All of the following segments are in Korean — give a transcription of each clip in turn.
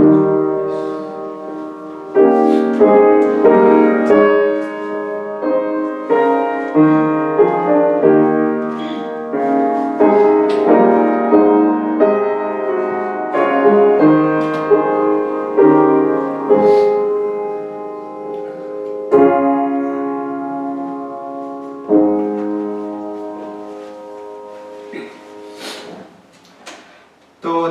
또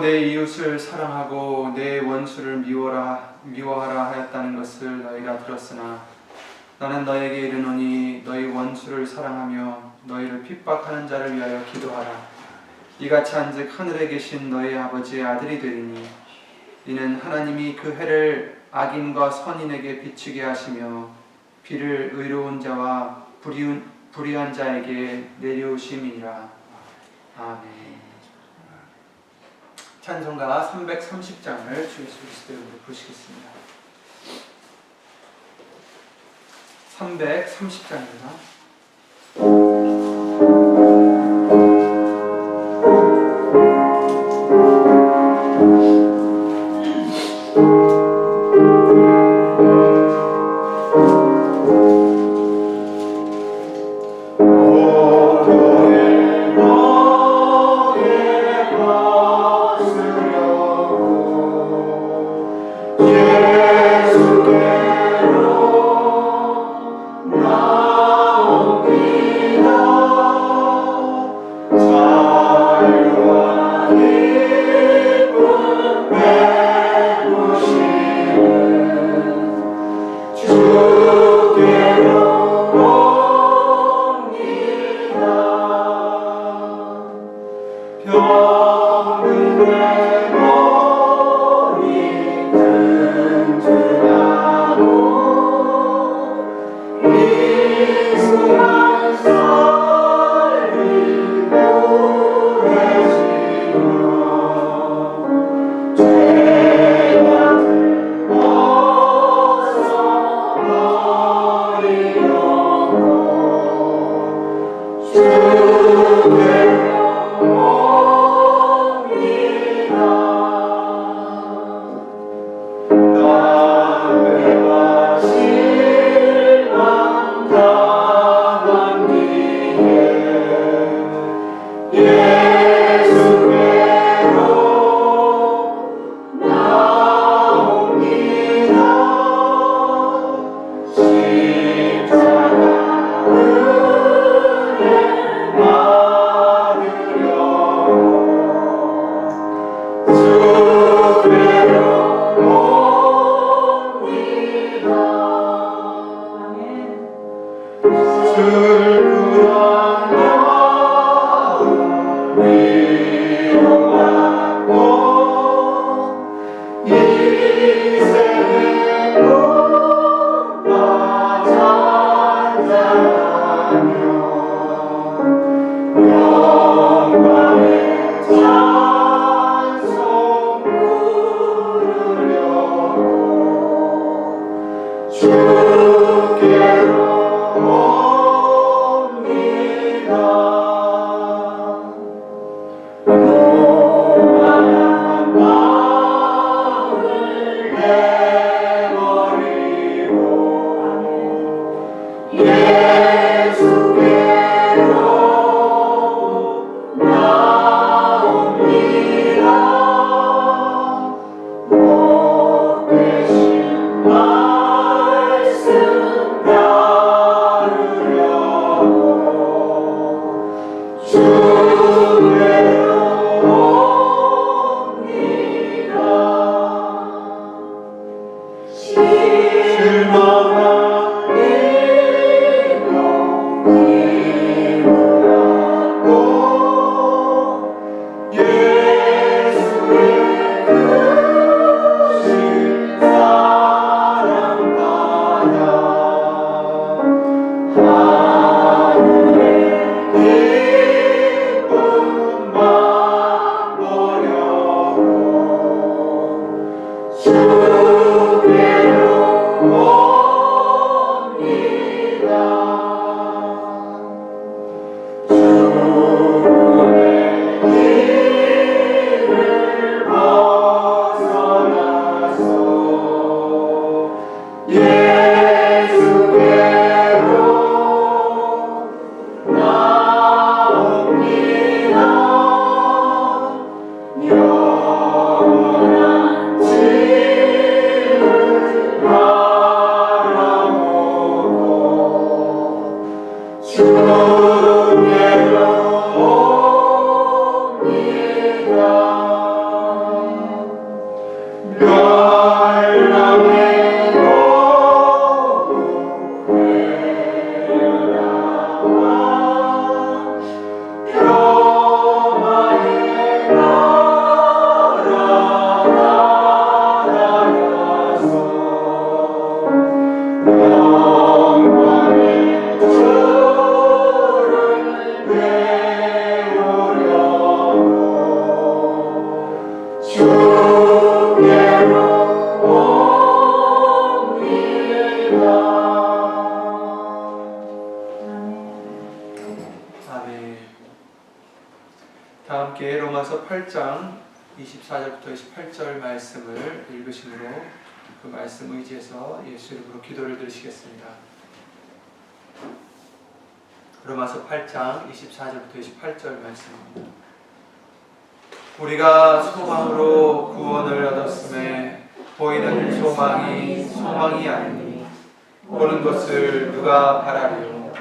내 이웃을 사랑하고 내 원수를 미워하라 하였다는 것을 너희가 들었으나 나는 너에게 이르노니 너희 원수를 사랑하며 너희를 핍박하는 자를 위하여 기도하라. 이같이 한즉 하늘에 계신 너희 아버지의 아들이 되리니 이는 하나님이 그 해를 악인과 선인에게 비추게 하시며 비를 의로운 자와 불의한 자에게 내려오심이니라. 아멘. 찬송가 330장을 주 예수 그리스도의 이름으로 부르시겠습니다. 330장입니다. 다 함께 로마서 8장 24절부터 28절 말씀을 읽으심으로 그 말씀 의지해서 예수 이름으로 기도를 드리시겠습니다. 로마서 8장 24절부터 28절 말씀입니다. 우리가 소망으로 구원을 얻었음에 보이는 소망이 아니니 보는 것을 누가 바라리요.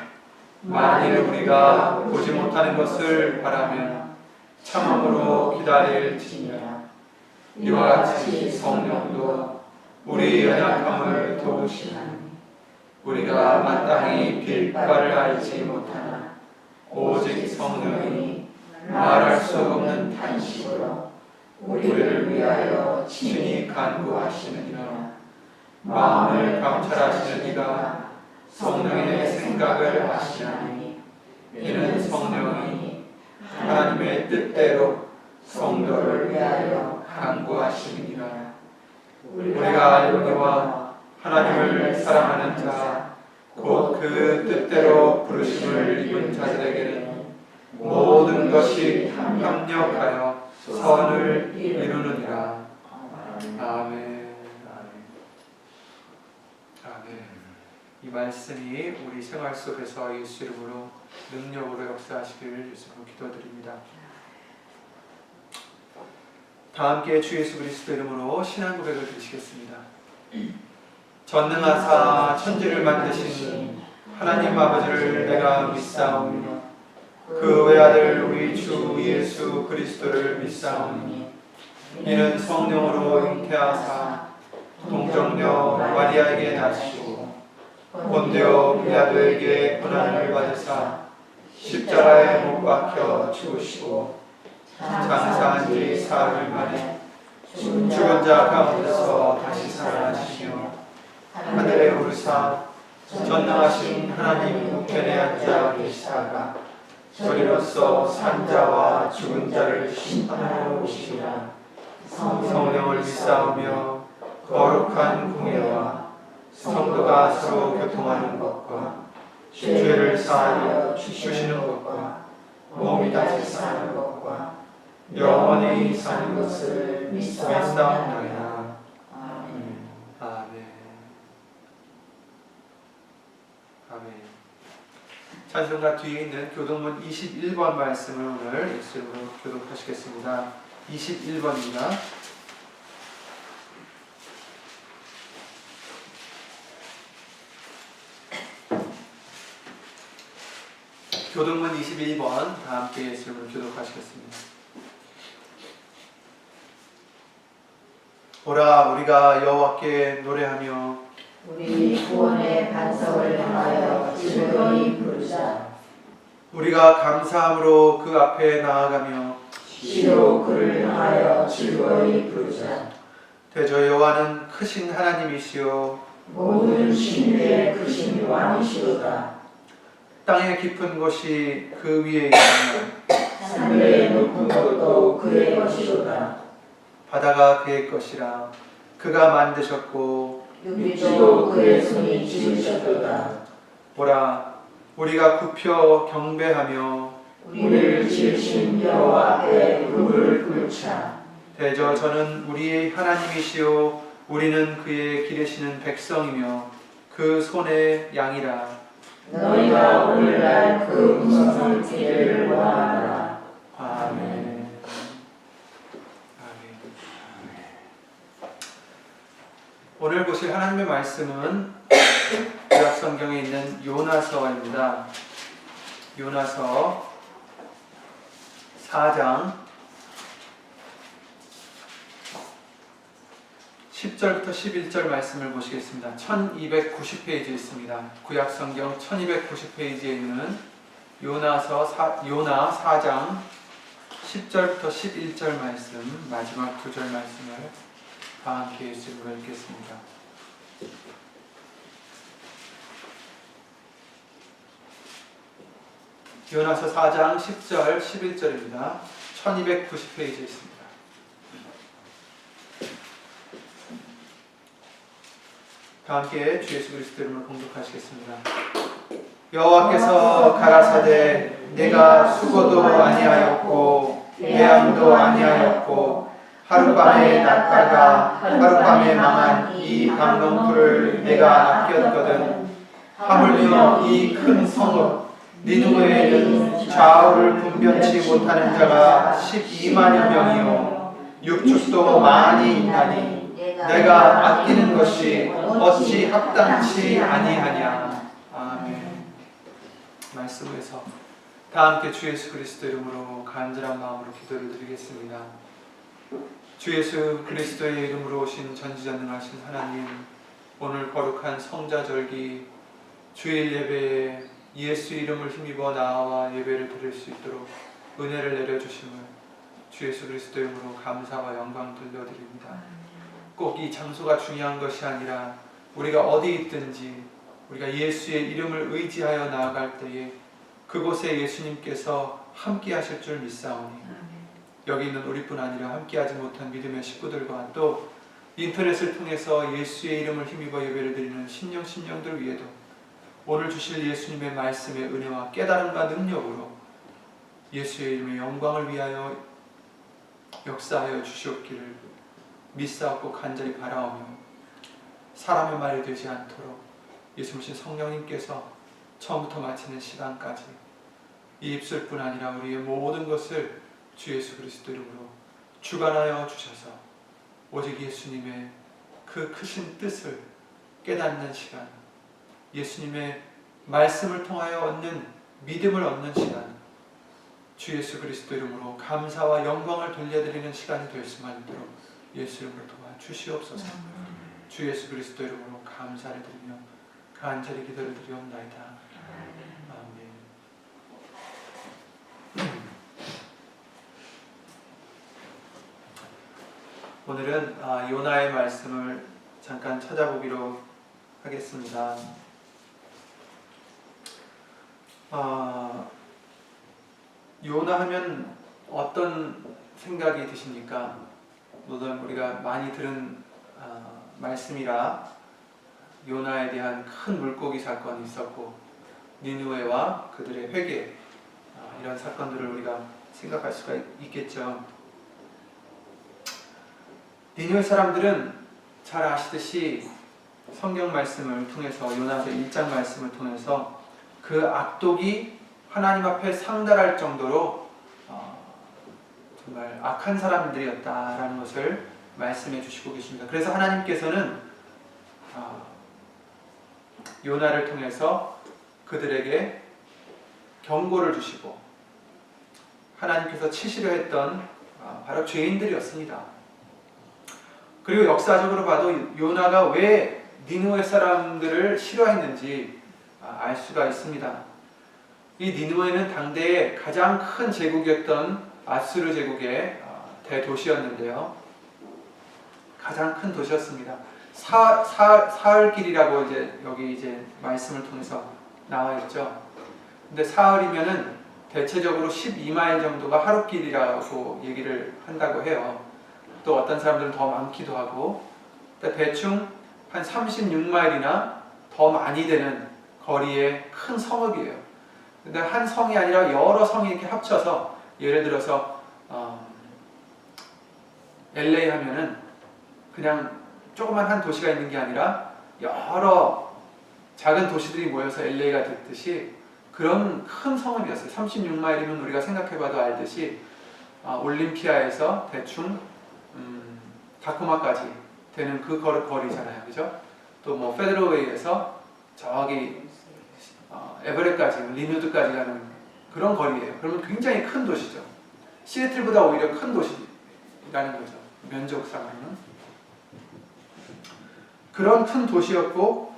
만일 우리가 보지 못하는 것을 바라면 참음으로 기다릴지니라. 이와 같이 성령도 우리 연약함을 도우시나니 우리가 마땅히 빌 바를 알지 못하나 오직 성령이 말할 수 없는 탄식으로 우리를 위하여 친히 간구하시느니라. 마음을 감찰하시는 이가 성령의 생각을 아시나니 이는 성령이 하나님의 뜻대로 성도를 위하여 간구하시느니라. 우리가 알거니와 하나님을 사랑하는 자 곧 그 뜻대로 부르심을 입은 자들에게는 모든 것이 협력하여 선을 이루느니라. 아멘. 아멘. 이 말씀이 우리 생활 속에서 예수 이름으로 능력으로 역사하시기를 예수로 기도드립니다. 다 함께 주 예수 그리스도 이름으로 신앙 고백을 드리시겠습니다. 전능하사 천지를 만드신 하나님 아버지를 내가 믿사오며 그 외아들 우리 주 예수 그리스도를 믿사오니 이는 성령으로 잉태하사 동정녀 마리아에게 나시고 본디오 빌라도에게 고난을 받으사 십자가에 못 박혀 죽으시고 장사한 지 사흘 만에 죽은 자 가운데서 다시 살아나시며 하늘에 오르사 전능하신 하나님 우편에 앉아 계시다가 저리로서 산자와 죽은 자를 심판하러 오시리라. 성령을 믿사오며 거룩한 공예와 성도가 서로 교통하는 것과 죄를 사하여 주시는 것과 몸이 다시 사는 것과 영원히 사는 것을 믿사옵나이다. 아멘. 아멘. 아멘. 찬송가 뒤에 있는 교동문 21번 말씀을 오늘 예수님으로 교독하시겠습니다. 21번입니다. 교동문 21번 다 함께 예수님으로 교독하시겠습니다. 오라 우리가 여호와께 노래하며 우리 구원의 반석을 향하여 즐거이 부르자. 우리가 감사함으로 그 앞에 나아가며 시로 그를 향하여 즐거이 부르자. 대저 여호와는 크신 하나님이시요 모든 신들의 크신 왕이시로다. 땅의 깊은 곳이 그 위에 있으며 하늘의 높은 곳도 그의 것이로다. 바다가 그의 것이라 그가 만드셨고 육지도 그의 손이 지으셨도다. 보라 우리가 굽혀 경배하며 우리를 지으신 여호와 앞에 무릎을 꿇자. 대저 저는 우리의 하나님이시요 우리는 그의 기르시는 백성이며 그 손의 양이라. 너희가 오늘날 그 음성을 듣기를 원하노라. 아멘. 오늘 보실 하나님의 말씀은 구약 성경에 있는 요나서입니다. 요나서 4장 10절부터 11절 말씀을 보시겠습니다. 1290페이지에 있습니다. 구약성경 1290페이지에 있는 요나 4장 10절부터 11절 말씀, 마지막 2절 말씀을 다 함께 예수님으로 읽겠습니다. 요나서 4장 10절 11절입니다. 1290페이지에 있습니다. 다 함께 주 예수 그리스도 이름으로 봉독하시겠습니다. 여호와께서 가라사대 내가 수고도 아니하였고 배양도 아니하였고 하룻밤에 났다가 하룻밤에 망한 이 강동풀을 내가 아꼈거든. 하물며 이 큰 성읍 니느웨에는 좌우를 분변치 못하는 자가 12만여 명이요 육축도 많이 있나니 내가 아끼는 것이 어찌 합당치 아니하냐. 아멘. 말씀에서 다 함께 주 예수 그리스도 이름으로 간절한 마음으로 기도를 드리겠습니다. 주 예수 그리스도의 이름으로 오신 전지전능하신 하나님, 오늘 거룩한 성자절기 주일 예배에 예수 이름을 힘입어 나와 예배를 드릴 수 있도록 은혜를 내려주심을 주 예수 그리스도 이름으로 감사와 영광 돌려드립니다. 꼭 이 장소가 중요한 것이 아니라 우리가 어디 있든지 우리가 예수의 이름을 의지하여 나아갈 때에 그곳에 예수님께서 함께 하실 줄 믿사오니 여기 있는 우리뿐 아니라 함께하지 못한 믿음의 식구들과 또 인터넷을 통해서 예수의 이름을 힘입어 예배를 드리는 신령들 위에도 오늘 주실 예수님의 말씀의 은혜와 깨달음과 능력으로 예수의 이름의 영광을 위하여 역사하여 주시옵기를 믿사옵고 간절히 바라오며 사람의 말이 되지 않도록 예수님 성령님께서 처음부터 마치는 시간까지 이 입술뿐 아니라 우리의 모든 것을 주 예수 그리스도 이름으로 주관하여 주셔서 오직 예수님의 그 크신 뜻을 깨닫는 시간, 예수님의 말씀을 통하여 얻는 믿음을 얻는 시간, 주 예수 그리스도 이름으로 감사와 영광을 돌려드리는 시간이 될 수만 있도록 예수 이름으로 도와주시옵소서. 주 예수 그리스도 이름으로 감사를 드리며 간절히 기도를 드리옵나이다. 아멘. 오늘은 요나의 말씀을 잠깐 찾아보기로 하겠습니다. 요나 하면 어떤 생각이 드십니까? 물론 우리가 많이 들은 말씀이라 요나에 대한 큰 물고기 사건이 있었고 니느웨와 그들의 회개, 이런 사건들을 우리가 생각할 수가 있겠죠. 니느웨 사람들은 잘 아시듯이 성경 말씀을 통해서 요나서 1장 말씀을 통해서 그 악독이 하나님 앞에 상달할 정도로 정말 악한 사람들이었다라는 것을 말씀해 주시고 계십니다. 그래서 하나님께서는 요나를 통해서 그들에게 경고를 주시고 하나님께서 치시려 했던 바로 죄인들이었습니다. 그리고 역사적으로 봐도 요나가 왜 니느웨 사람들을 싫어했는지 알 수가 있습니다. 이 니느웨는 당대의 가장 큰 제국이었던 아수르 제국의 대도시였는데요. 가장 큰 도시였습니다. 사흘길이라고 여기 말씀을 통해서 나와 있죠. 근데 사흘이면은 대체적으로 12마일 정도가 하루길이라고 얘기를 한다고 해요. 또 어떤 사람들은 더 많기도 하고, 대충 한 36마일이나 더 많이 되는 거리의 큰 성읍이에요. 근데 한 성이 아니라 여러 성이 이렇게 합쳐서, 예를 들어서 LA 하면은 그냥 조그만 한 도시가 있는 게 아니라 여러 작은 도시들이 모여서 LA가 됐듯이 그런 큰 성읍이었어요. 36마일이면 우리가 생각해봐도 알듯이 올림피아에서 대충 다코마까지 되는 그 거리잖아요, 그죠? 또 뭐 페드로웨이에서 저기 에버렛까지, 리누드까지 가는 그런 거리예요. 그러면 굉장히 큰 도시죠. 시애틀보다 오히려 큰 도시라는 거죠, 면적상으로는. 그런 큰 도시였고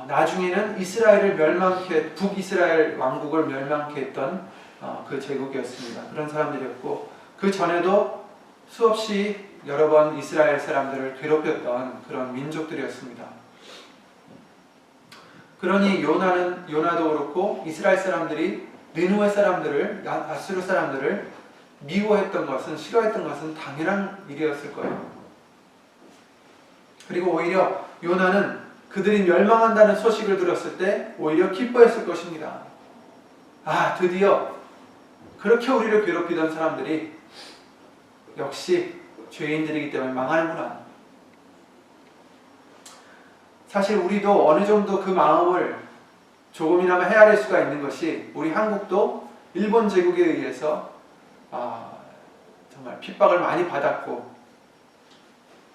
나중에는 이스라엘을 북이스라엘 왕국을 멸망케 했던 그 제국이었습니다. 그런 사람들이었고 그 전에도 수없이 여러 번 이스라엘 사람들을 괴롭혔던 그런 민족들이었습니다. 그러니 요나도 그렇고 이스라엘 사람들이 느느웨 사람들을 아수르 사람들을 미워했던 것은 싫어했던 것은 당연한 일이었을 거예요. 그리고 오히려 요나는 그들이 멸망한다는 소식을 들었을 때 오히려 기뻐했을 것입니다. 드디어 그렇게 우리를 괴롭히던 사람들이 역시 죄인들이기 때문에 망하는구나. 사실 우리도 어느 정도 그 마음을 조금이나마 헤아릴 수가 있는 것이 우리 한국도 일본 제국에 의해서 정말 핍박을 많이 받았고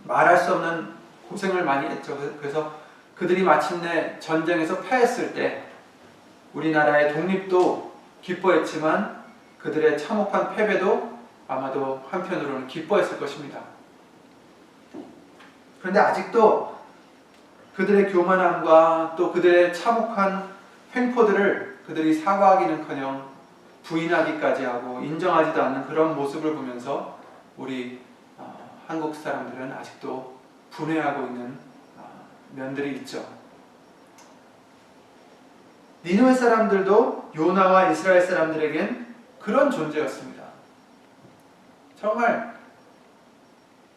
말할 수 없는 고생을 많이 했죠. 그래서 그들이 마침내 전쟁에서 패했을 때 우리나라의 독립도 기뻐했지만 그들의 참혹한 패배도 아마도 한편으로는 기뻐했을 것입니다. 그런데 아직도 그들의 교만함과 또 그들의 참혹한 횡포들을 그들이 사과하기는커녕 부인하기까지 하고 인정하지도 않는 그런 모습을 보면서 우리 한국 사람들은 아직도 분해하고 있는 면들이 있죠. 니느웨 사람들도 요나와 이스라엘 사람들에겐 그런 존재였습니다. 정말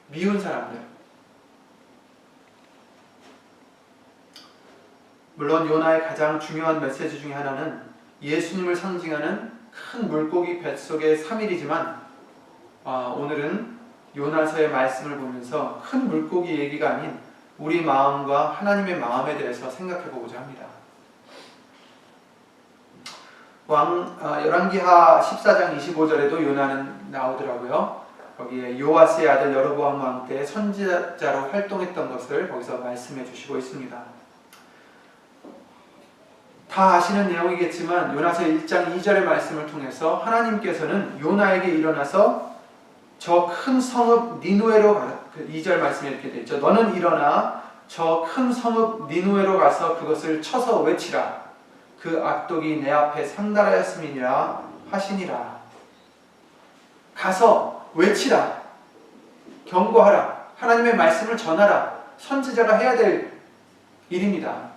미운 사람들. 물론 요나의 가장 중요한 메시지 중에 하나는 예수님을 상징하는 큰 물고기 뱃속의 3일이지만 오늘은 요나서의 말씀을 보면서 큰 물고기 얘기가 아닌 우리 마음과 하나님의 마음에 대해서 생각해 보고자 합니다. 열왕기하 14장 25절에도 요나는 나오더라고요. 거기에 요아스의 아들 여로보암 왕 때 선지자로 활동했던 것을 거기서 말씀해 주시고 있습니다. 다 아시는 내용이겠지만 요나서 1장 2절의 말씀을 통해서 하나님께서는 요나에게 일어나서 저 큰 성읍 니느웨로 2절 말씀에 이렇게 되어 있죠. 너는 일어나 저 큰 성읍 니느웨로 가서 그것을 쳐서 외치라. 그 악독이 내 앞에 상달하였음이니라 하시니라. 가서 외치라. 경고하라. 하나님의 말씀을 전하라. 선지자가 해야 될 일입니다.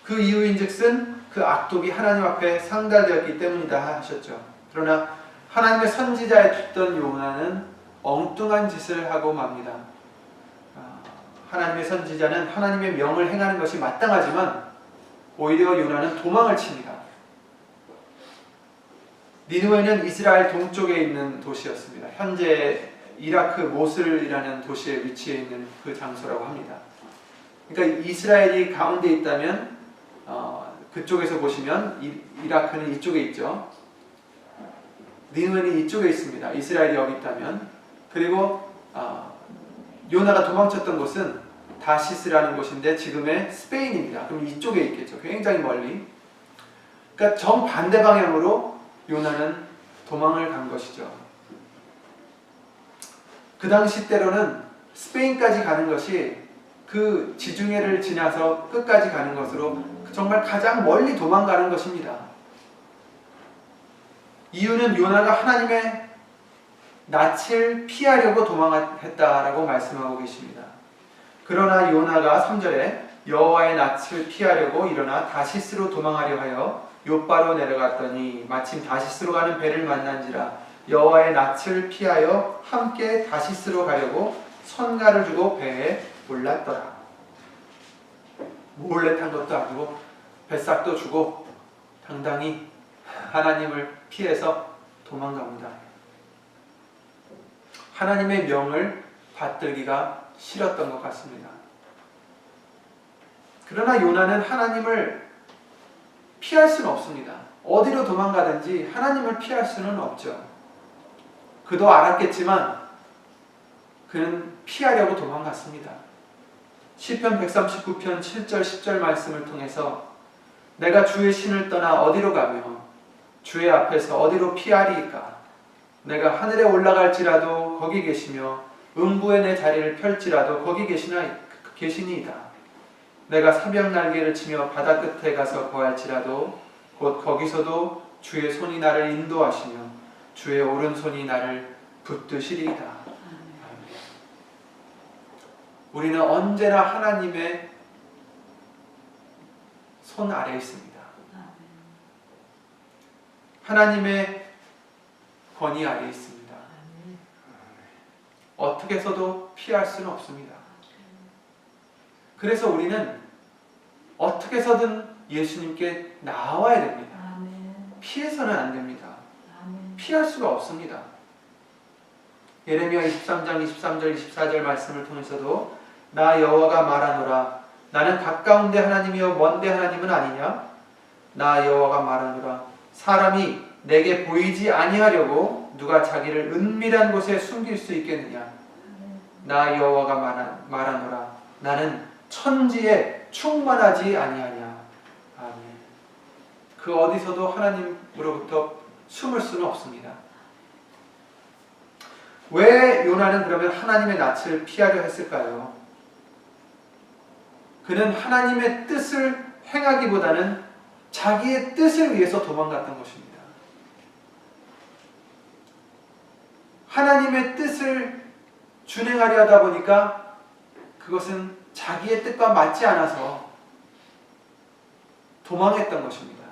그 이유인즉슨 그 악독이 하나님 앞에 상달되었기 때문이다 하셨죠. 그러나 하나님의 선지자에 듣던 요나는 엉뚱한 짓을 하고 맙니다. 하나님의 선지자는 하나님의 명을 행하는 것이 마땅하지만 오히려 요나는 도망을 칩니다. 니느웨는 이스라엘 동쪽에 있는 도시였습니다. 현재 이라크 모슬이라는 도시에 위치해 있는 그 장소라고 합니다. 그러니까 이스라엘이 가운데 있다면 그쪽에서 보시면 이라크는 이쪽에 있죠. 니느웨는 이쪽에 있습니다. 이스라엘이 여기 있다면. 그리고 요나가 도망쳤던 곳은 다시스라는 곳인데 지금의 스페인입니다. 그럼 이쪽에 있겠죠. 굉장히 멀리. 그러니까 정반대 방향으로 요나는 도망을 간 것이죠. 그 당시 때로는 스페인까지 가는 것이 그 지중해를 지나서 끝까지 가는 것으로 정말 가장 멀리 도망가는 것입니다. 이유는 요나가 하나님의 낯을 피하려고 도망했다라고 말씀하고 계십니다. 그러나 요나가 3절에 여호와의 낯을 피하려고 일어나 다시스로 도망하려 하여 욥바로 내려갔더니 마침 다시스로 가는 배를 만난지라 여호와의 낯을 피하여 함께 다시스로 가려고 선가를 주고 배에 올랐더라. 몰래 탄 것도 아니고 뱃삭도 주고 당당히 하나님을 피해서 도망갑니다. 하나님의 명을 받들기가 싫었던 것 같습니다. 그러나 요나는 하나님을 피할 수는 없습니다. 어디로 도망가든지 하나님을 피할 수는 없죠. 그도 알았겠지만 그는 피하려고 도망갔습니다. 시편 139편 7절 10절 말씀을 통해서 내가 주의 신을 떠나 어디로 가며 주의 앞에서 어디로 피하리이까? 내가 하늘에 올라갈지라도 거기 계시며 음부에 내 자리를 펼지라도 거기 계시니이다. 내가 새벽 날개를 치며 바다 끝에 가서 거할지라도 곧 거기서도 주의 손이 나를 인도하시며 주의 오른손이 나를 붙드시리이다. 우리는 언제나 하나님의 손 아래에 있습니다. 하나님의 권위 아래에 있습니다. 어떻게 해서도 피할 수는 없습니다. 그래서 우리는 어떻게 해서든 예수님께 나와야 됩니다. 피해서는 안 됩니다. 피할 수가 없습니다. 예레미야 23장 23절 24절 말씀을 통해서도 나 여호와가 말하노라 나는 가까운데 하나님이요 먼데 하나님은 아니냐? 나 여호와가 말하노라 사람이 내게 보이지 아니하려고 누가 자기를 은밀한 곳에 숨길 수 있겠느냐? 나 여호와가 말하노라 나는 천지에 충만하지 아니하냐? 아멘. 그 어디서도 하나님으로부터 숨을 수는 없습니다. 왜 요나는 그러면 하나님의 낯을 피하려 했을까요? 그는 하나님의 뜻을 행하기보다는 자기의 뜻을 위해서 도망갔던 것입니다. 하나님의 뜻을 준행하려 하다 보니까 그것은 자기의 뜻과 맞지 않아서 도망했던 것입니다.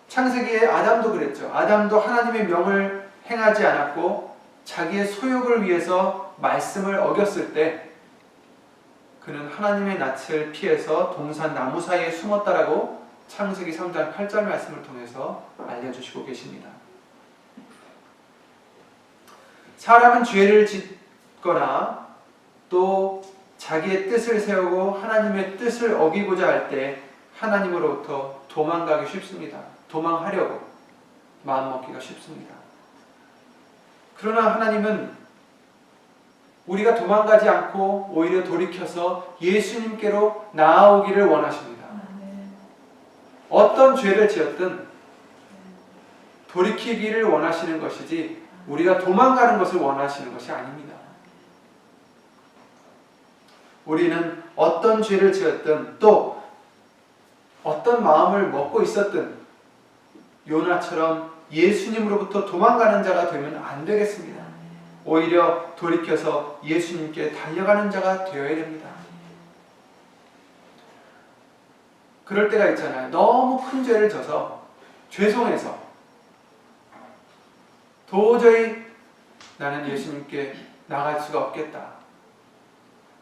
창세기에 아담도 그랬죠. 아담도 하나님의 명을 행하지 않았고 자기의 소욕을 위해서 말씀을 어겼을 때 그는 하나님의 낯을 피해서 동산 나무 사이에 숨었다라고 창세기 3장 8절 말씀을 통해서 알려주시고 계십니다. 사람은 죄를 짓거나 또 자기의 뜻을 세우고 하나님의 뜻을 어기고자 할 때 하나님으로부터 도망가기 쉽습니다. 도망하려고 마음먹기가 쉽습니다. 그러나 하나님은 우리가 도망가지 않고 오히려 돌이켜서 예수님께로 나아오기를 원하십니다. 어떤 죄를 지었든 돌이키기를 원하시는 것이지 우리가 도망가는 것을 원하시는 것이 아닙니다. 우리는 어떤 죄를 지었든 또 어떤 마음을 먹고 있었든 요나처럼 예수님으로부터 도망가는 자가 되면 안 되겠습니다. 오히려 돌이켜서 예수님께 달려가는 자가 되어야 됩니다. 그럴 때가 있잖아요. 너무 큰 죄를 져서 죄송해서 도저히 나는 예수님께 나갈 수가 없겠다.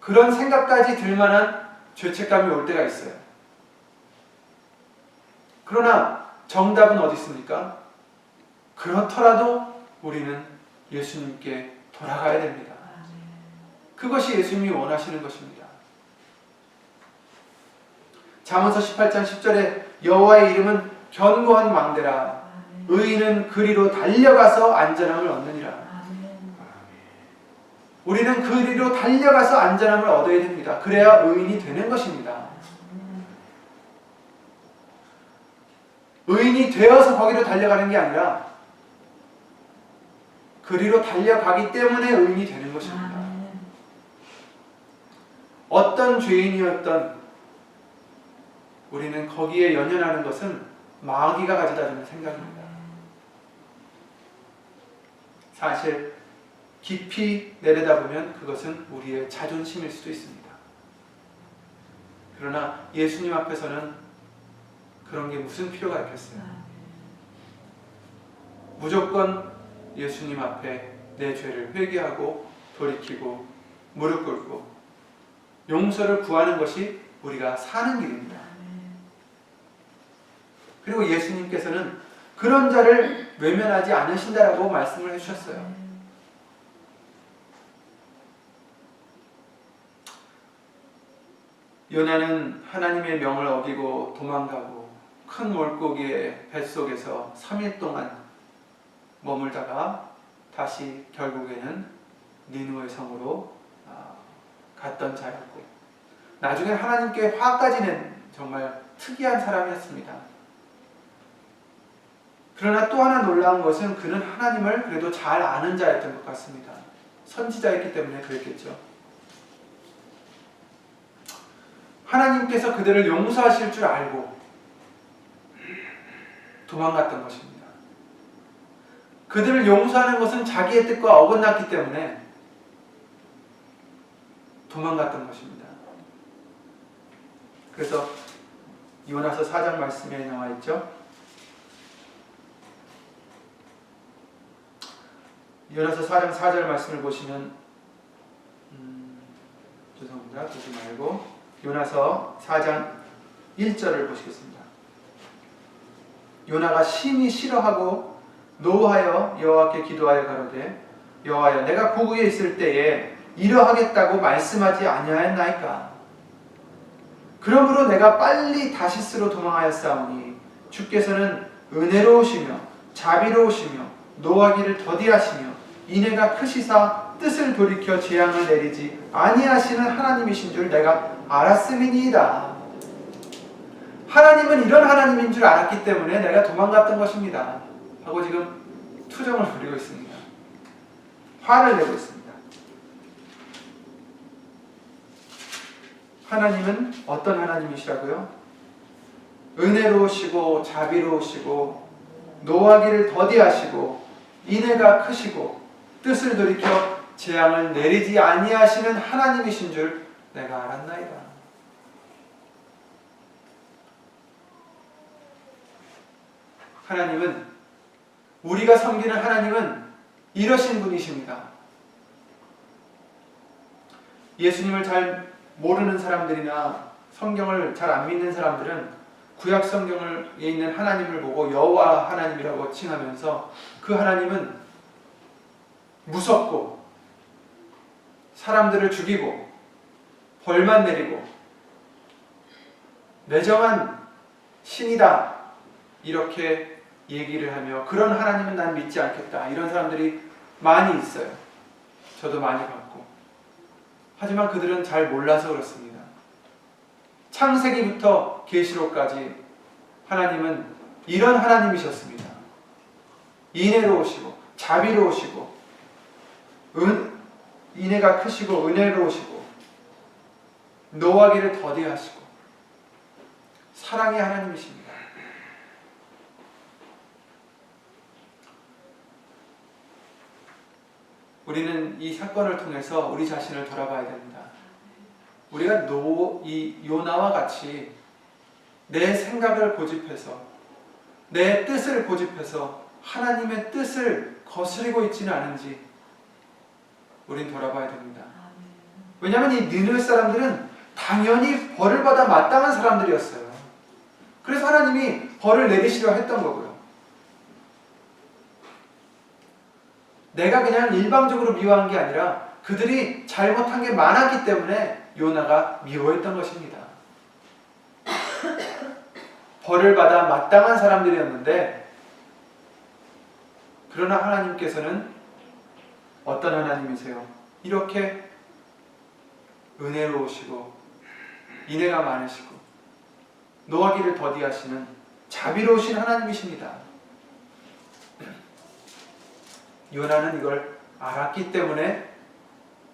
그런 생각까지 들 만한 죄책감이 올 때가 있어요. 그러나 정답은 어디 있습니까? 그렇더라도 우리는 예수님께 돌아가야 됩니다. 그것이 예수님이 원하시는 것입니다. 잠언서 18장 10절에 여호와의 이름은 견고한 망대라 의인은 그리로 달려가서 안전함을 얻느니라. 우리는 그리로 달려가서 안전함을 얻어야 됩니다. 그래야 의인이 되는 것입니다. 의인이 되어서 거기로 달려가는 게 아니라 그리로 달려가기 때문에 의인이 되는 것입니다. 어떤 죄인이었던 우리는 거기에 연연하는 것은 마귀가 가져다주는 생각입니다. 사실 깊이 내려다보면 그것은 우리의 자존심일 수도 있습니다. 그러나 예수님 앞에서는 그런 게 무슨 필요가 있겠어요? 무조건 예수님 앞에 내 죄를 회개하고 돌이키고 무릎 꿇고 용서를 구하는 것이 우리가 사는 길입니다. 그리고 예수님께서는 그런 자를 외면하지 않으신다라고 말씀을 해주셨어요. 요나는 하나님의 명을 어기고 도망가고 큰 물고기의 뱃속에서 3일 동안 머물다가 다시 결국에는 니느웨 성으로 갔던 자였고 나중에 하나님께 화까지 낸 정말 특이한 사람이었습니다. 그러나 또 하나 놀라운 것은 그는 하나님을 그래도 잘 아는 자였던 것 같습니다. 선지자였기 때문에 그랬겠죠. 하나님께서 그들을 용서하실 줄 알고 도망갔던 것입니다. 그들을 용서하는 것은 자기의 뜻과 어긋났기 때문에 도망갔던 것입니다. 그래서 요나서 4장 말씀에 나와 있죠. 요나서 4장 4절 말씀을 보시면 죄송합니다. 보지 말고 요나서 4장 1절을 보시겠습니다. 요나가 심히 싫어하고 노하여 여호와께 기도하여 가로되 여호와여 내가 고국에 있을 때에 이러하겠다고 말씀하지 아니하였나이까. 그러므로 내가 빨리 다시스로 도망하였사오니 주께서는 은혜로우시며 자비로우시며 노하기를 더디하시며 인애가 크시사 뜻을 돌이켜 재앙을 내리지 아니하시는 하나님이신 줄 내가 알았음이니이다. 하나님은 이런 하나님인 줄 알았기 때문에 내가 도망갔던 것입니다 하고 지금 투정을 부리고 있습니다. 화를 내고 있습니다. 하나님은 어떤 하나님이시라고요? 은혜로우시고 자비로우시고 노하기를 더디하시고 인애가 크시고 뜻을 돌이켜 재앙을 내리지 아니하시는 하나님이신 줄 내가 알았나이다. 하나님은, 우리가 섬기는 하나님은 이러신 분이십니다. 예수님을 잘 모르는 사람들이나 성경을 잘 안 믿는 사람들은 구약 성경에 있는 하나님을 보고 여호와 하나님이라고 칭하면서 그 하나님은 무섭고 사람들을 죽이고 벌만 내리고 매정한 신이다 이렇게 얘기를 하며 그런 하나님은 난 믿지 않겠다 이런 사람들이 많이 있어요. 저도 많이 봤고. 하지만 그들은 잘 몰라서 그렇습니다. 창세기부터 계시록까지 하나님은 이런 하나님이셨습니다. 인애로우시고 자비로우시고 인애가 크시고 은혜로우시고 노하기를 더디하시고 사랑의 하나님이십니다. 우리는 이 사건을 통해서 우리 자신을 돌아봐야 됩니다. 우리가 이 요나와 같이 내 생각을 고집해서 내 뜻을 고집해서 하나님의 뜻을 거스리고 있지는 않은지 우린 돌아봐야 됩니다. 왜냐하면 이 니느웨 사람들은 당연히 벌을 받아 마땅한 사람들이었어요. 그래서 하나님이 벌을 내리시려 했던 거고요. 내가 그냥 일방적으로 미워한 게 아니라 그들이 잘못한 게 많았기 때문에 요나가 미워했던 것입니다. 벌을 받아 마땅한 사람들이었는데 그러나 하나님께서는 어떤 하나님이세요? 이렇게 은혜로우시고 인애가 많으시고 노하기를 더디하시는 자비로우신 하나님이십니다. 요나는 이걸 알았기 때문에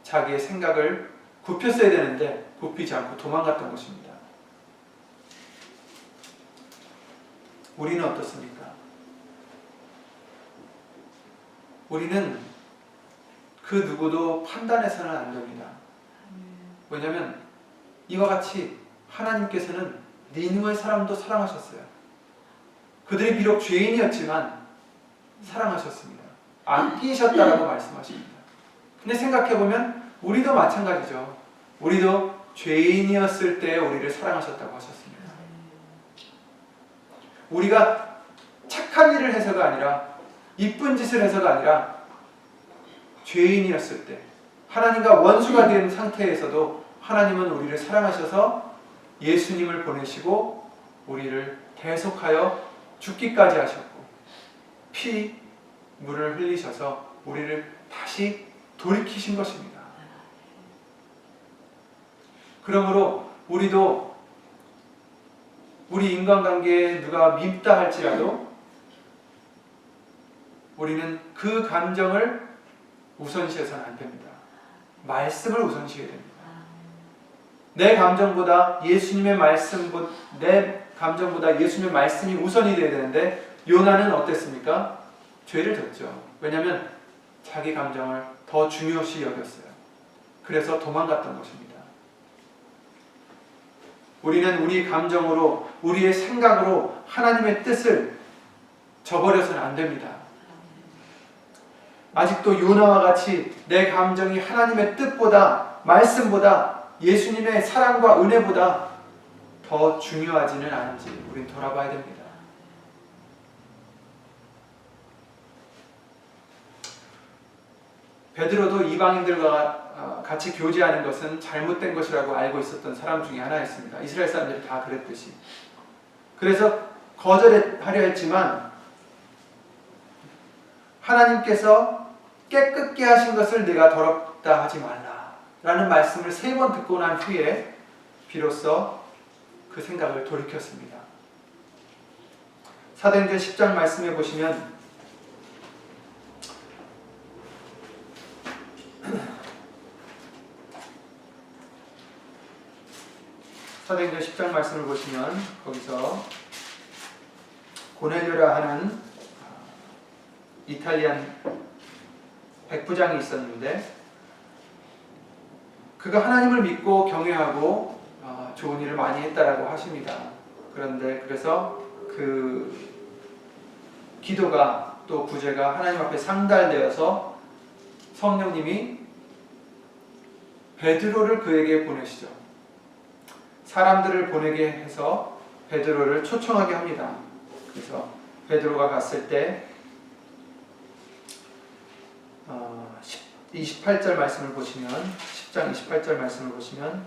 자기의 생각을 굽혔어야 되는데 굽히지 않고 도망갔던 것입니다. 우리는 어떻습니까? 우리는 그 누구도 판단해서는 안 됩니다. 왜냐하면 이와 같이 하나님께서는 니느웨 사람도 사랑하셨어요. 그들이 비록 죄인이었지만 사랑하셨습니다. 아끼셨다라고 말씀하십니다. 근데 생각해보면 우리도 마찬가지죠. 우리도 죄인이었을 때 우리를 사랑하셨다고 하셨습니다. 우리가 착한 일을 해서가 아니라 이쁜 짓을 해서가 아니라 죄인이었을 때 하나님과 원수가 된 상태에서도 하나님은 우리를 사랑하셔서 예수님을 보내시고 우리를 대속하여 죽기까지 하셨고 피, 물을 흘리셔서 우리를 다시 돌이키신 것입니다. 그러므로 우리도 우리 인간관계에 누가 밉다 할지라도 우리는 그 감정을 우선시해서는 안 됩니다. 말씀을 우선시해야 됩니다. 내 감정보다 예수님의 말씀이 우선이 돼야 되는데 요나는 어땠습니까? 죄를 졌죠. 왜냐하면 자기 감정을 더 중요시 여겼어요. 그래서 도망갔던 것입니다. 우리는 우리 감정으로, 우리의 생각으로 하나님의 뜻을 저버려서는 안 됩니다. 아직도 요나와 같이 내 감정이 하나님의 뜻보다, 말씀보다, 예수님의 사랑과 은혜보다 더 중요하지는 않은지 우린 돌아봐야 됩니다. 베드로도 이방인들과 같이 교제하는 것은 잘못된 것이라고 알고 있었던 사람 중에 하나였습니다. 이스라엘 사람들이 다 그랬듯이. 그래서 거절하려 했지만 하나님께서 깨끗게 하신 것을 내가 더럽다 하지 말라 라는 말씀을 3번 듣고 난 후에 비로소 그 생각을 돌이켰습니다. 사도행전 10장 말씀해 보시면 사도행전 10장 말씀을 보시면 거기서 고넬료라 하는 이탈리안 백부장이 있었는데 그가 하나님을 믿고 경외하고 좋은 일을 많이 했다라고 하십니다. 그런데 그래서 그 기도가 또 구제가 하나님 앞에 상달되어서 성령님이 베드로를 그에게 보내시죠. 사람들을 보내게 해서 베드로를 초청하게 합니다. 그래서 베드로가 갔을 때 28절 말씀을 보시면 10장 28절 말씀을 보시면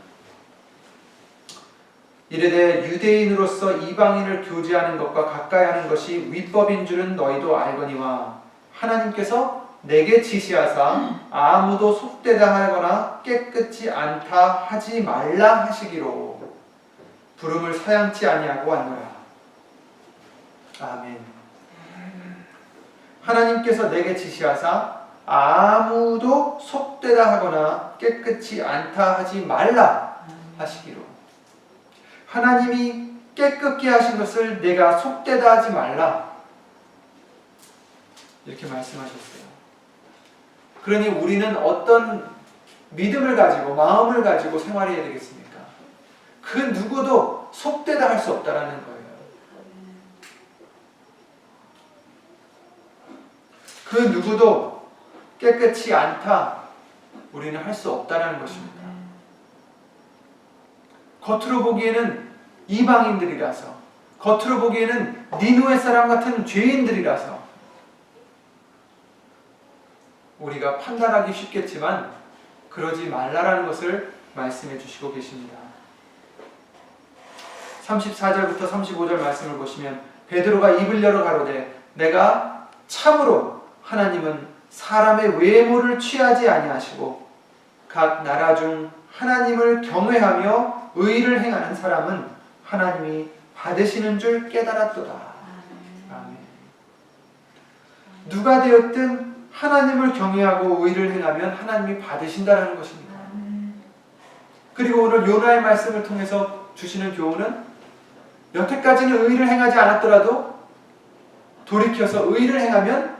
이르되 유대인으로서 이방인을 교제하는 것과 가까이 하는 것이 위법인 줄은 너희도 알거니와 하나님께서 내게 지시하사 아무도 속되다 하거나 깨끗지 않다 하지 말라 하시기로 부름을 사양치 아니하고 왔노라. 아멘. 하나님께서 내게 지시하사 아무도 속되다 하거나 깨끗지 않다 하지 말라 하시기로. 하나님이 깨끗게 하신 것을 내가 속되다 하지 말라 이렇게 말씀하셨어요. 그러니 우리는 어떤 믿음을 가지고 마음을 가지고 생활해야 되겠습니까? 그 누구도 속되다 할 수 없다라는 거예요. 그 누구도 깨끗이 않다 우리는 할 수 없다라는 것입니다. 겉으로 보기에는 이방인들이라서, 겉으로 보기에는 니누의 사람 같은 죄인들이라서 우리가 판단하기 쉽겠지만 그러지 말라라는 것을 말씀해 주시고 계십니다. 34절부터 35절 말씀을 보시면 베드로가 입을 열어 가로되 내가 참으로 하나님은 사람의 외모를 취하지 아니하시고 각 나라 중 하나님을 경외하며 의를 행하는 사람은 하나님이 받으시는 줄 깨달았도다. 아멘. 누가 되었든 하나님을 경외하고 의를 행하면 하나님이 받으신다는 것입니다. 그리고 오늘 요나의 말씀을 통해서 주시는 교훈은 여태까지는 의를 행하지 않았더라도 돌이켜서 의를 행하면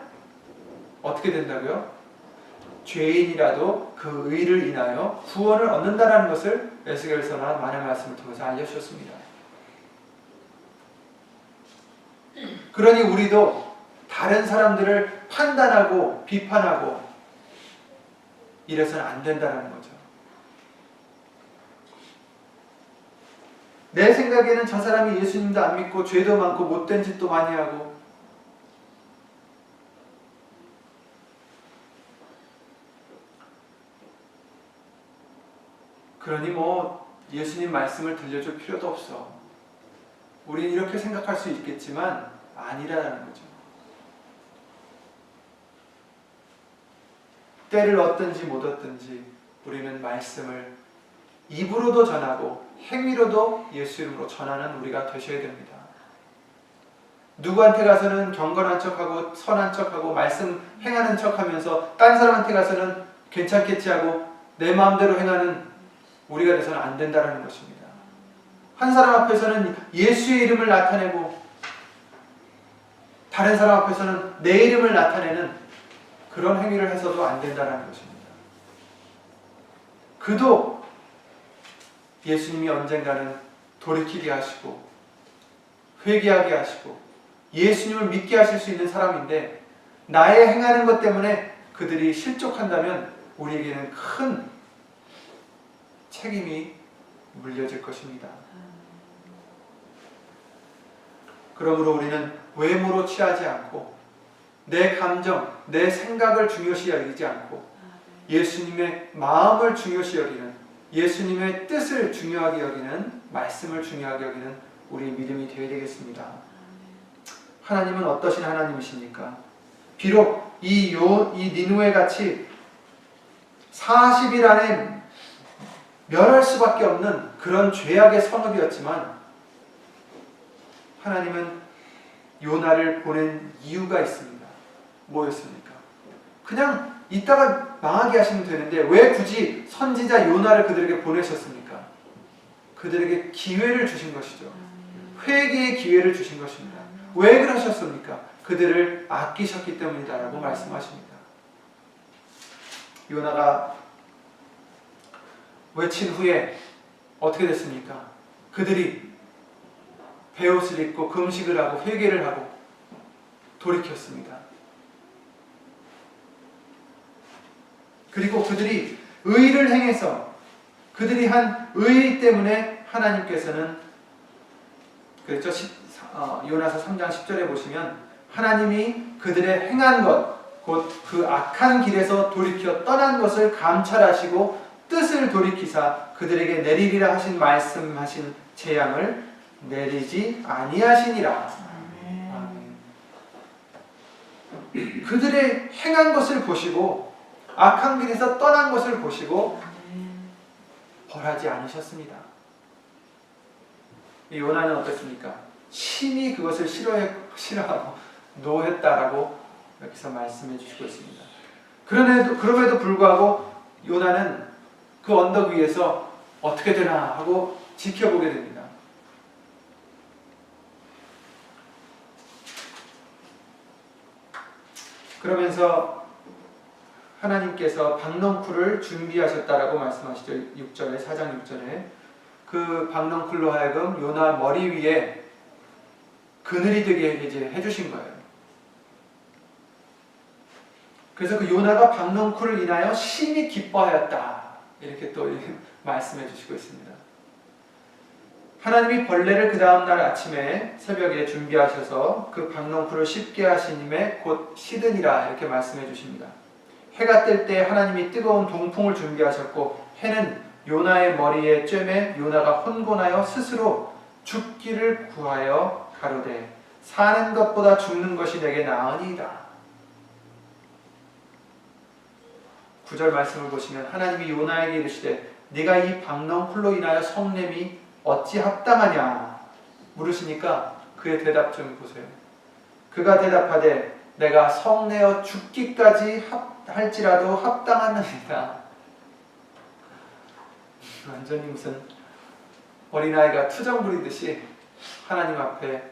어떻게 된다고요? 죄인이라도 그 의를 인하여 구원을 얻는다는 것을 에스겔서나 많은 말씀을 통해서 알려주셨습니다. 그러니 우리도 다른 사람들을 판단하고 비판하고 이래서는 안 된다는 거죠. 내 생각에는 저 사람이 예수님도 안 믿고 죄도 많고 못된 짓도 많이 하고 그러니 뭐 예수님 말씀을 들려줄 필요도 없어. 우린 이렇게 생각할 수 있겠지만 아니라는 거죠. 때를 얻든지 못 얻든지 우리는 말씀을 입으로도 전하고 행위로도 예수 이름으로 전하는 우리가 되셔야 됩니다. 누구한테 가서는 경건한 척하고 선한 척하고 말씀 행하는 척하면서 딴 사람한테 가서는 괜찮겠지 하고 내 마음대로 행하는 우리가 돼서는 안 된다는 것입니다. 한 사람 앞에서는 예수의 이름을 나타내고 다른 사람 앞에서는 내 이름을 나타내는 그런 행위를 해서도 안 된다는 것입니다. 그도 예수님이 언젠가는 돌이키게 하시고 회개하게 하시고 예수님을 믿게 하실 수 있는 사람인데, 나의 행하는 것 때문에 그들이 실족한다면 우리에게는 큰 책임이 물려질 것입니다. 그러므로 우리는 외모로 취하지 않고 내 감정, 내 생각을 중요시 여기지 않고 예수님의 마음을 중요시 여기는, 예수님의 뜻을 중요하게 여기는, 말씀을 중요하게 여기는 우리의 믿음이 되어야 되겠습니다. 하나님은 어떠신 하나님이십니까? 비록 이 니누에 같이 40일 안에 멸할 수밖에 없는 그런 죄악의 성읍이었지만, 하나님은 요나를 보낸 이유가 있습니다. 뭐였습니까? 그냥 이따가 망하게 하시면 되는데 왜 굳이 선지자 요나를 그들에게 보내셨습니까? 그들에게 기회를 주신 것이죠. 회개의 기회를 주신 것입니다. 왜 그러셨습니까? 그들을 아끼셨기 때문이다라고 말씀하십니다. 요나가 외친 후에 어떻게 됐습니까? 그들이 베옷을 입고 금식을 하고 회개를 하고 돌이켰습니다. 그리고 그들이 의를 행해서, 그들이 한 의 때문에 하나님께서는, 그랬죠? 요나서 3장 10절에 보시면 하나님이 그들의 행한 것, 곧 그 악한 길에서 돌이켜 떠난 것을 감찰하시고 뜻을 돌이키사 그들에게 내리리라 하신 말씀하신 재앙을 내리지 아니하시니라. 그들의 행한 것을 보시고 악한 길에서 떠난 것을 보시고 벌하지 않으셨습니다. 이 요나는 어떻습니까? 심히 그것을 싫어하고 노했다라고 여기서 말씀해 주시고 있습니다. 그럼에도 불구하고 요나는 그 언덕 위에서 어떻게 되나 하고 지켜보게 됩니다. 그러면서 하나님께서 박넝쿨을 준비하셨다라고 말씀하시죠. 6절에, 4장 6절에 그 박넝쿨로 하여금 요나 머리 위에 그늘이 되게 이제 해주신 거예요. 그래서 그 요나가 박넝쿨을 인하여 심히 기뻐하였다, 이렇게 또 말씀해 주시고 있습니다. 하나님이 벌레를 그 다음날 아침에 새벽에 준비하셔서 그 박넝쿨을 씹게 하시님에 곧 시드니라, 이렇게 말씀해 주십니다. 해가 뜰 때 하나님이 뜨거운 동풍을 준비하셨고 해는 요나의 머리에 쬐매 요나가 혼곤하여 스스로 죽기를 구하여 가로되 사는 것보다 죽는 것이 내게 나으니이다. 9절 말씀을 보시면 하나님이 요나에게 이르시되 네가 이 박넝쿨로 인하여 성냄이 어찌 합당하냐 물으시니까 그의 대답 좀 보세요. 그가 대답하되 내가 성내어 죽기까지 할지라도 합당하느니라. 완전히 무슨 어린아이가 투정 부리듯이 하나님 앞에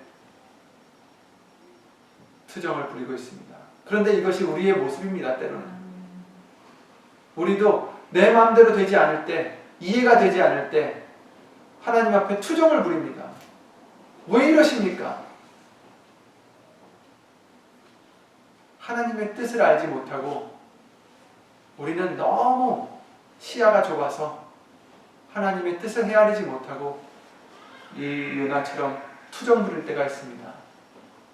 투정을 부리고 있습니다. 그런데 이것이 우리의 모습입니다. 때로는 우리도 내 마음대로 되지 않을 때, 이해가 되지 않을 때 하나님 앞에 투정을 부립니다. 왜 이러십니까? 하나님의 뜻을 알지 못하고 우리는 너무 시야가 좁아서 하나님의 뜻을 헤아리지 못하고 이 요나처럼 투정 부릴 때가 있습니다.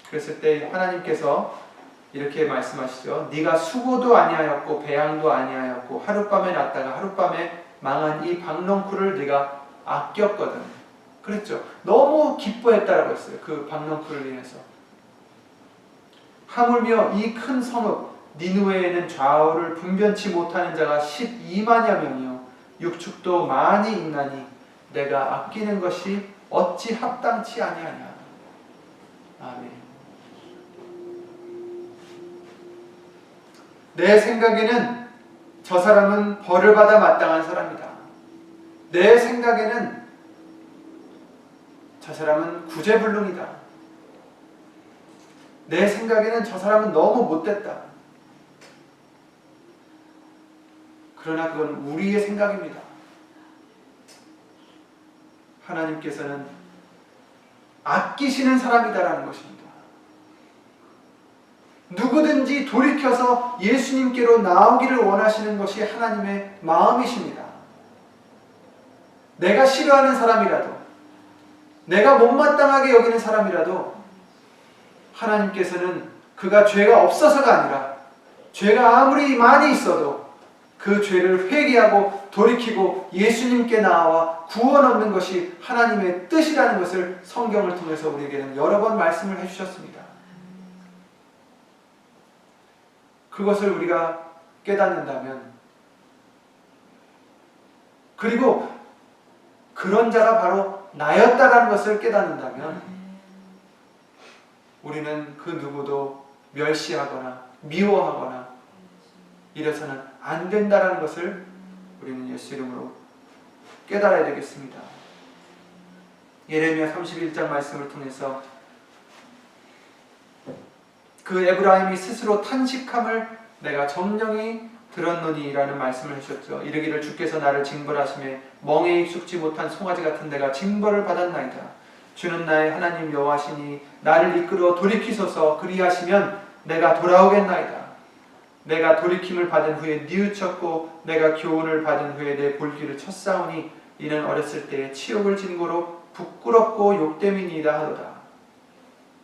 그랬을 때 하나님께서 이렇게 말씀하시죠. 네가 수고도 아니하였고 배양도 아니하였고 하룻밤에 났다가 하룻밤에 망한 이 박넝쿨을 네가 아꼈거든. 그랬죠. 너무 기뻐했다라고 했어요. 그 박넝쿨을 인해서. 하물며 이 큰 성읍 니느웨에는 좌우를 분변치 못하는 자가 12만여 명이요 육축도 많이 있나니 내가 아끼는 것이 어찌 합당치 아니하냐. 아멘. 내 생각에는 저 사람은 벌을 받아 마땅한 사람이다. 내 생각에는 저 사람은 구제불능이다. 내 생각에는 저 사람은 너무 못됐다. 그러나 그건 우리의 생각입니다. 하나님께서는 아끼시는 사람이다라는 것입니다. 누구든지 돌이켜서 예수님께로 나오기를 원하시는 것이 하나님의 마음이십니다. 내가 싫어하는 사람이라도, 내가 못마땅하게 여기는 사람이라도 하나님께서는 그가 죄가 없어서가 아니라 죄가 아무리 많이 있어도 그 죄를 회개하고 돌이키고 예수님께 나와 구원 얻는 것이 하나님의 뜻이라는 것을 성경을 통해서 우리에게는 여러 번 말씀을 해주셨습니다. 그것을 우리가 깨닫는다면, 그리고 그런 자가 바로 나였다라는 것을 깨닫는다면 우리는 그 누구도 멸시하거나 미워하거나 이래서는 안 된다라는 것을 우리는 예수 이름으로 깨달아야 되겠습니다. 예레미야 31장 말씀을 통해서 그 에브라임이 스스로 탄식함을 내가 정령이 들었노니 라는 말씀을 하셨죠. 이르기를 주께서 나를 징벌하심에 멍에 익숙지 못한 송아지 같은 내가 징벌을 받았나이다. 주는 나의 하나님 여호와시니 나를 이끌어 돌이키소서. 그리하시면 내가 돌아오겠나이다. 내가 돌이킴을 받은 후에 뉘우쳤고 내가 교훈을 받은 후에 내 볼기를 쳤사오니 이는 어렸을 때에 치욕을 진고로 부끄럽고 욕됨이니이다 하도다.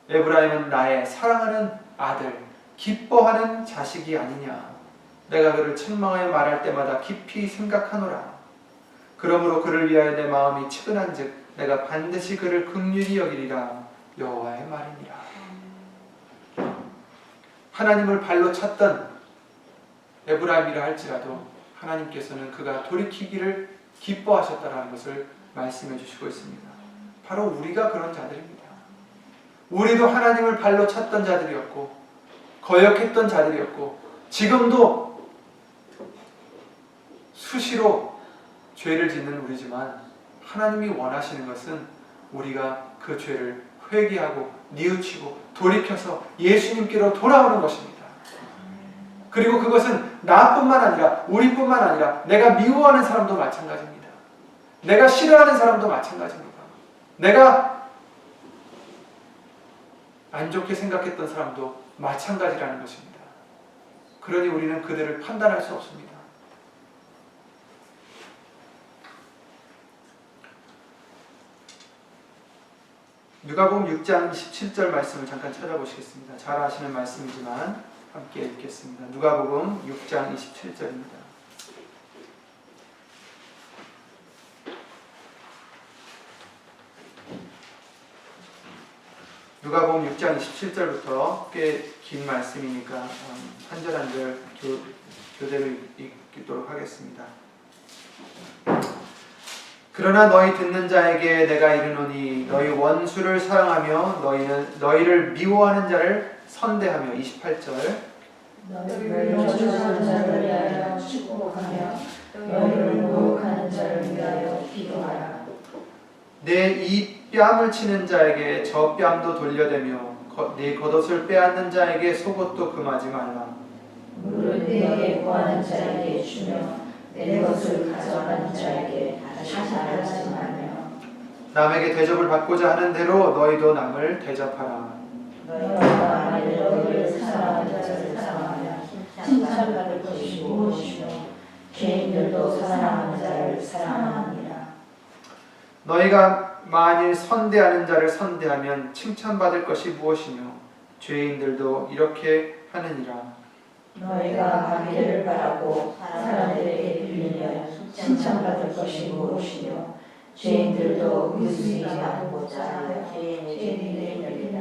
에브라임은 나의 사랑하는 아들, 기뻐하는 자식이 아니냐. 내가 그를 책망하여 말할 때마다 깊이 생각하노라. 그러므로 그를 위하여 내 마음이 측은한즉 내가 반드시 그를 긍휼히 여기리라. 여호와의 말이니라. 하나님을 발로 찼던 에브라임이라 할지라도 하나님께서는 그가 돌이키기를 기뻐하셨다라는 것을 말씀해 주시고 있습니다. 바로 우리가 그런 자들입니다. 우리도 하나님을 발로 찼던 자들이었고 거역했던 자들이었고 지금도 수시로 죄를 짓는 우리지만 하나님이 원하시는 것은 우리가 그 죄를 회개하고 뉘우치고 돌이켜서 예수님께로 돌아오는 것입니다. 그리고 그것은 나뿐만 아니라 우리뿐만 아니라 내가 미워하는 사람도 마찬가지입니다. 내가 싫어하는 사람도 마찬가지입니다. 내가 안 좋게 생각했던 사람도 마찬가지라는 것입니다. 그러니 우리는 그들을 판단할 수 없습니다. 누가복음 6장 17절 말씀을 잠깐 찾아보시겠습니다. 잘 아시는 말씀이지만 함께 읽겠습니다. 누가복음 6장 27절입니다. 누가복음 6장 27절부터 꽤 긴 말씀이니까 한 절 한 절 교대로 읽도록 하겠습니다. 그러나 너희 듣는 자에게 내가 이르노니 너희 원수를 사랑하며 너희를 미워하는 자를 선대하며 28절 너희를 저주하는 자를 위하여 축복하며 너희를 모욕하는 자를 위하여 기도하라. 내 이 뺨을 치는 자에게 저 뺨도 돌려대며 네 겉옷을 빼앗는 자에게 속옷도 금하지 말라. 물을 내게 구하는 자에게 주며 내 것을 가져가는 자에게 다시 말하지 말며 남에게 대접을 받고자 하는 대로 너희도 남을 대접하라. 너희가 만일 너희를 사랑하는 자를 사랑하면 칭찬받을 것이 무엇이며 죄인들도 사랑하는 자를 사랑하느니라. 너희가 만일 선대하는 자를 선대하면 칭찬받을 것이 무엇이며 죄인들도 이렇게 하느니라. 너희가 관계를 바라고 사람들에게 빌리면 칭찬받을 것이 무엇이며 죄인들도 의수히 받고자 하여 죄인에게 열리라.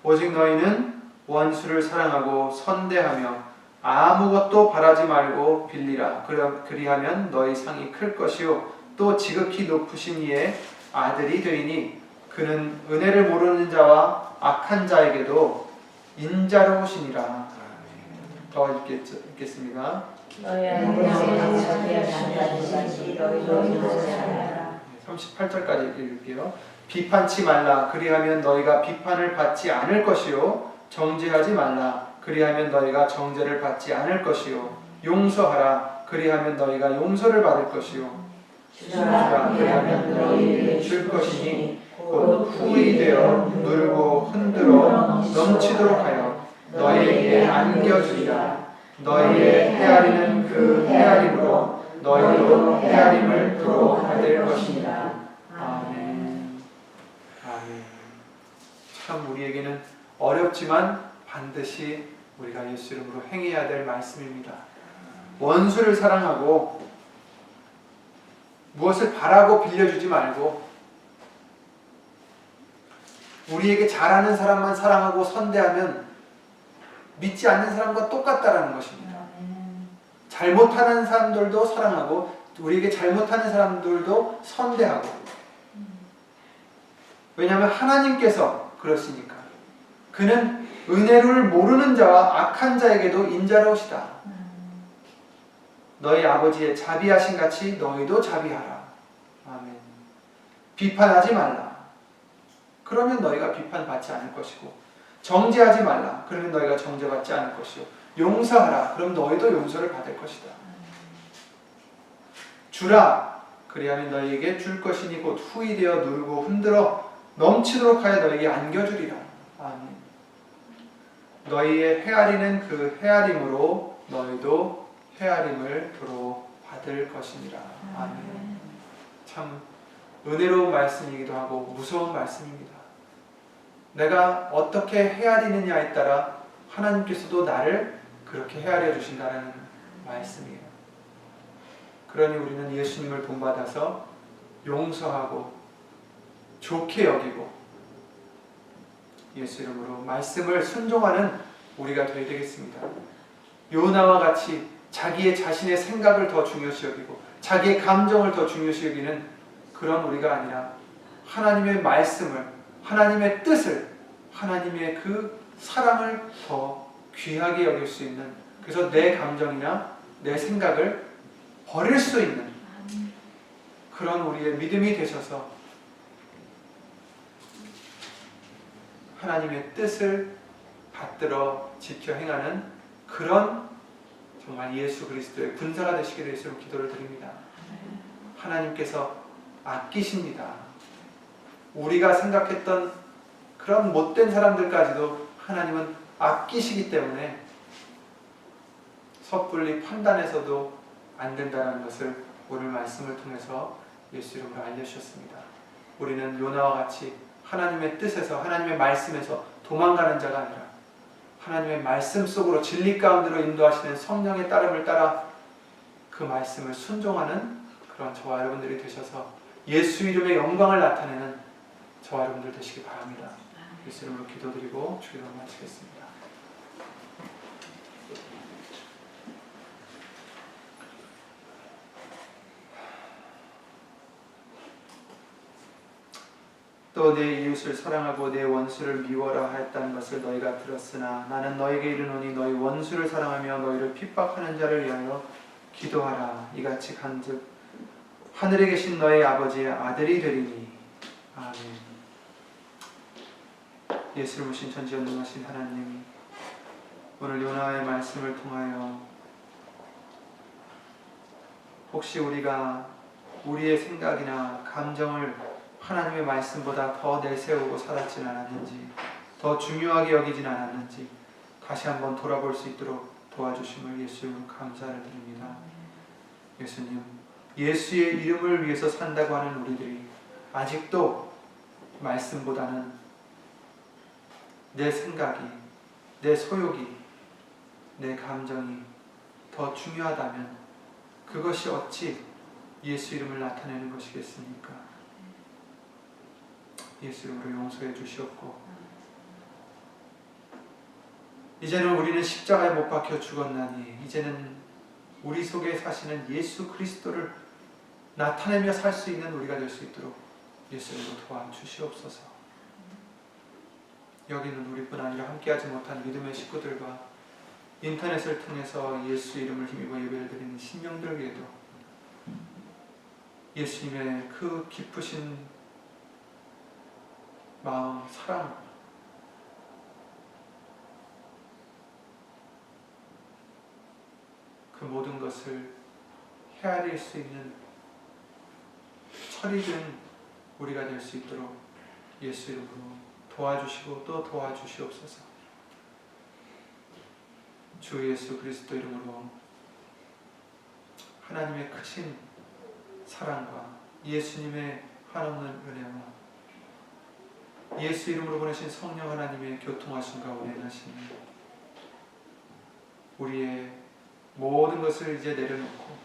오직 너희는 원수를 사랑하고 선대하며 아무것도 바라지 말고 빌리라. 그리하면 너희 상이 클 것이요 또 지극히 높으신 이의 아들이 되리니 그는 은혜를 모르는 자와 악한 자에게도 인자로우시니라. 더 읽겠습니다. 너희 아버지의 자비가 장단이시지 너희도 이것을 하라. 38절까지 읽을게요. 비판치 말라. 그리하면 너희가 비판을 받지 않을 것이요. 정죄하지 말라. 그리하면 너희가 정죄를 받지 않을 것이요. 용서하라. 그리하면 너희가 용서를 받을 것이요. 주라. 그리하면 너희에게 줄 것이니 곧 후히 되어 누르고 흔들어 넘치도록 하여 너희에게 안겨주리라. 너희의 헤아리는 그 헤아림으로 너희도 헤아림을 도로 받을 것이니라. 아멘. 아멘. 참 우리에게는 어렵지만 반드시 우리가 예수 이름으로 행해야 될 말씀입니다. 원수를 사랑하고 무엇을 바라고 빌려주지 말고 우리에게 잘하는 사람만 사랑하고 선대하면 믿지 않는 사람과 똑같다라는 것입니다. 잘못하는 사람들도 사랑하고 우리에게 잘못하는 사람들도 선대하고. 왜냐하면 하나님께서 그러시니까. 그는 은혜를 모르는 자와 악한 자에게도 인자로우시다. 너희 아버지의 자비하신 같이 너희도 자비하라. 아멘. 비판하지 말라. 그러면 너희가 비판받지 않을 것이고, 정죄하지 말라. 그러면 너희가 정죄받지 않을 것이요. 용서하라. 그럼 너희도 용서를 받을 것이다. 주라. 그리하면 너희에게 줄 것이니 곧 후히 되어 누르고 흔들어 넘치도록 하여 너희에게 안겨주리라. 아멘. 너희의 헤아리는 그 헤아림으로 너희도 헤아림을 도로 받을 것이니라. 아멘. 참 은혜로운 말씀이기도 하고 무서운 말씀입니다. 내가 어떻게 헤아리느냐에 따라 하나님께서도 나를 그렇게 헤아려 주신다는 말씀이에요. 그러니 우리는 예수님을 본받아서 용서하고 좋게 여기고 예수 이름으로 말씀을 순종하는 우리가 되어야 되겠습니다. 요나와 같이 자기의 자신의 생각을 더 중요시 여기고 자기의 감정을 더 중요시 여기는 그런 우리가 아니라 하나님의 말씀을, 하나님의 뜻을, 하나님의 그 사랑을 더 귀하게 여길 수 있는, 그래서 내 감정이나 내 생각을 버릴 수 있는 그런 우리의 믿음이 되셔서 하나님의 뜻을 받들어 지켜 행하는 그런 정말 예수 그리스도의 군사가 되시기를 예수로 기도를 드립니다. 하나님께서 아끼십니다. 우리가 생각했던 그런 못된 사람들까지도 하나님은 아끼시기 때문에 섣불리 판단해서도 안 된다는 것을 오늘 말씀을 통해서 예수 이름으로 알려주셨습니다. 우리는 요나와 같이 하나님의 뜻에서, 하나님의 말씀에서 도망가는 자가 아니라 하나님의 말씀 속으로 진리 가운데로 인도하시는 성령의 따름을 따라 그 말씀을 순종하는 그런 저와 여러분들이 되셔서 예수 이름의 영광을 나타내는 저와 여러분들 되시기 바랍니다. 예수 이름으로 기도드리고 주기도를 마치겠습니다. 또 내 이웃을 사랑하고 내 원수를 미워라 하였다는 것을 너희가 들었으나 나는 너에게 이르노니 너희 원수를 사랑하며 너희를 핍박하는 자를 위하여 기도하라. 이같이 간즉 하늘에 계신 너희 아버지의 아들이 되리니. 아멘. 예수를 모신 전지전능하신 하나님, 오늘 요나의 말씀을 통하여 혹시 우리가 우리의 생각이나 감정을 하나님의 말씀보다 더 내세우고 살았진 않았는지, 더 중요하게 여기진 않았는지 다시 한번 돌아볼 수 있도록 도와주심을 예수님 감사를 드립니다. 예수님, 예수의 이름을 위해서 산다고 하는 우리들이 아직도 말씀보다는 내 생각이, 내 소욕이, 내 감정이 더 중요하다면 그것이 어찌 예수 이름을 나타내는 것이겠습니까? 예수 이름으로 용서해 주시옵고, 이제는 우리는 십자가에 못 박혀 죽었나니 이제는 우리 속에 사시는 예수 그리스도를 나타내며 살 수 있는 우리가 될 수 있도록 예수 이름으로 도와주시옵소서. 여기는 우리뿐 아니라 함께하지 못한 믿음의 식구들과 인터넷을 통해서 예수 이름을 힘입어 예배를 드리는 신령들 위에도 예수님의 그 깊으신 마음, 사랑, 그 모든 것을 헤아릴 수 있는 철이 된 우리가 될 수 있도록 예수 이름으로 도와주시고 또 도와주시옵소서. 주 예수 그리스도 이름으로 하나님의 크신 사랑과 예수님의 한없는 은혜와 예수 이름으로 보내신 성령 하나님의 교통하심과 운행하심, 우리의 모든 것을 이제 내려놓고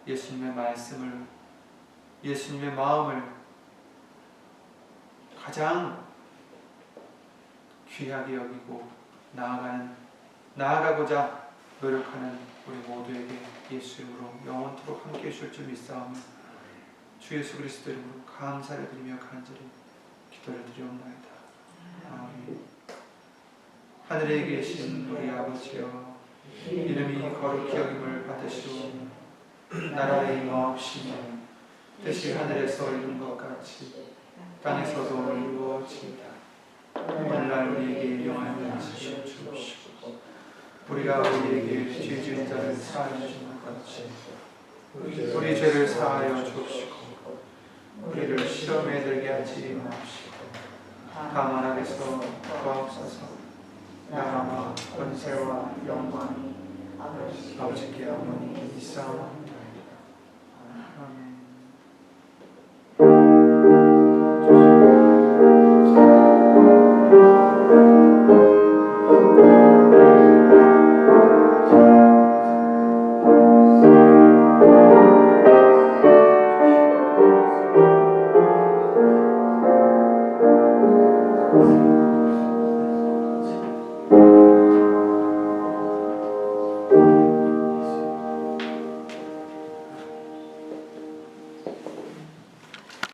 예수님의 말씀을, 예수님의 마음을 가장 귀하게 여기고 나아가고자 노력하는 우리 모두에게 예수 이름으로 영원토록 함께 해주실 줄 믿사오며 주 예수 그리스도 이름으로 감사를 드리며 간절히 기도를 드리옵나이다. 아멘. 하늘에 계신 우리 아버지여, 이름이 거룩히 여김을 받으시오며 나라의 임하옵시며 뜻이 하늘에서 이룬 것 같이 땅에서도 이루어지이다. 오늘날 우리에게 일용할 것을 주옵시고 우리가 우리에게 죄 지은 자를 사하여 주는 것 같이 우리 죄를 사하여 주옵시고 우리를 시험에 들게 하지 마옵시고 다만 악에서 구하옵소서. 나라와 권세와 영광이 아버지께 영원히 있사오니